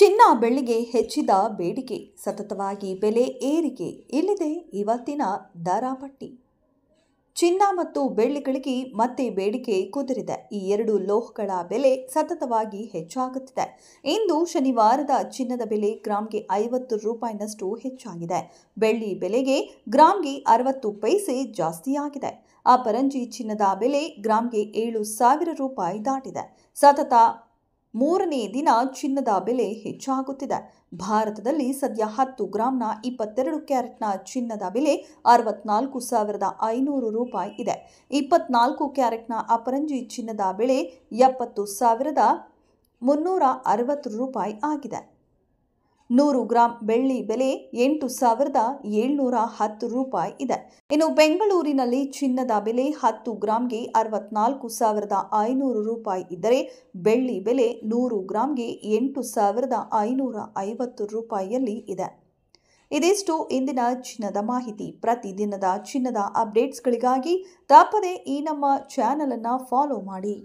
ಚಿನ್ನ ಬೆಳ್ಳಿಗೆ ಹೆಚ್ಚಿದ ಬೇಡಿಕೆ, ಸತತವಾಗಿ ಬೆಲೆ ಏರಿಕೆ. ಇಲ್ಲಿದೆ ಇವತ್ತಿನ ದರ ಪಟ್ಟಿ. ಚಿನ್ನ ಮತ್ತು ಬೆಳ್ಳಿಗಳಿಗೆ ಮತ್ತೆ ಬೇಡಿಕೆ ಕುದುರಿದೆ. ಈ ಎರಡು ಲೋಹಗಳ ಬೆಲೆ ಸತತವಾಗಿ ಹೆಚ್ಚಾಗುತ್ತಿದೆ. ಇಂದು ಶನಿವಾರದ ಚಿನ್ನದ ಬೆಲೆ ಗ್ರಾಂಗೆ 50 ರೂಪಾಯಿನಷ್ಟು ಹೆಚ್ಚಾಗಿದೆ. ಬೆಳ್ಳಿ ಬೆಲೆಗೆ ಗ್ರಾಂಗೆ 60 ಪೈಸೆ ಜಾಸ್ತಿಯಾಗಿದೆ. ಅಪರಂಜಿ ಚಿನ್ನದ ಬೆಲೆ ಗ್ರಾಂಗೆ 7,000 ರೂಪಾಯಿ ದಾಟಿದೆ. ಸತತ ಮೂರನೇ ದಿನ ಚಿನ್ನದ ಬೆಲೆ ಹೆಚ್ಚಾಗುತ್ತಿದೆ. ಭಾರತದಲ್ಲಿ ಸದ್ಯ 10 ಗ್ರಾಂನ 22 ಕ್ಯಾರೆಟ್ನ ಚಿನ್ನದ ಬೆಲೆ 64,500 ರೂಪಾಯಿ ಇದೆ. 24 ಕ್ಯಾರೆಟ್ನ ಅಪರಂಜಿ ಚಿನ್ನದ ಬೆಲೆ 70,360 ರೂಪಾಯಿ ಆಗಿದೆ. 100 ಗ್ರಾಂ ಬೆಳ್ಳಿ ಬೆಲೆ 8,710 ರೂಪಾಯಿ ಇದೆ. ಇನ್ನು ಬೆಂಗಳೂರಿನಲ್ಲಿ ಚಿನ್ನದ ಬೆಲೆ 10 ಗ್ರಾಂಗೆ 64,500 ರೂಪಾಯಿ ಇದ್ದರೆ ಬೆಳ್ಳಿ ಬೆಲೆ 100 ಗ್ರಾಂಗೆ 8,550 ರೂಪಾಯಿಯಲ್ಲಿ ಇದೆ. ಇದಿಷ್ಟು ಇಂದಿನ ಚಿನ್ನದ ಮಾಹಿತಿ. ಪ್ರತಿದಿನದ ಚಿನ್ನದ ಅಪ್ಡೇಟ್ಸ್ಗಳಿಗಾಗಿ ತಪ್ಪದೆ ಈ ನಮ್ಮ ಚಾನೆಲ್ ಅನ್ನು ಫಾಲೋ ಮಾಡಿ.